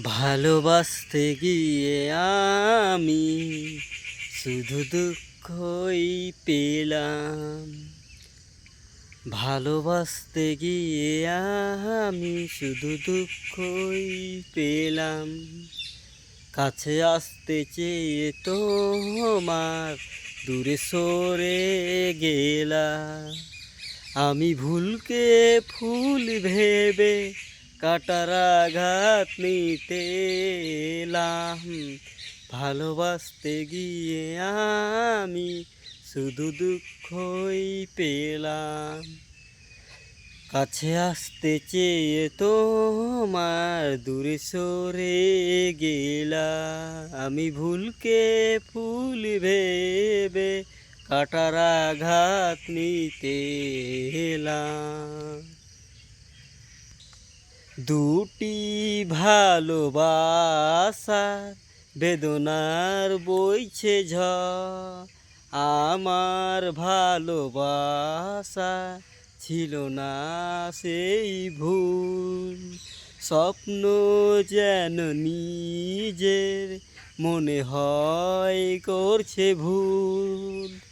ভালোবাসতে গিয়ে আমি শুধু দুঃখই পেলাম। ভালোবাসতে গিয়ে আমি শুধু দুঃখই পেলাম। কাছে আসতে চেয়ে তোমার দূরে সরে গেলা। আমি ভুলকে ফুল ভেবে কাটার আঘাত নিতে এলাম। ভালোবাসতে গিয়ে আমি শুধু দুঃখই পেলাম। কাছে আসতে চেয়ে তোমার দূরে সরে গেলা। আমি ভুলকে ফুল ভেবে কাটার আঘাত নিতে এলাম। দুটি ভালোবাসার বেদনার বইছে ঝড়। আমার ভালোবাসা ছিল না সেই ভুল। স্বপ্ন যেন নিজের মনে হয় করছে ভুল।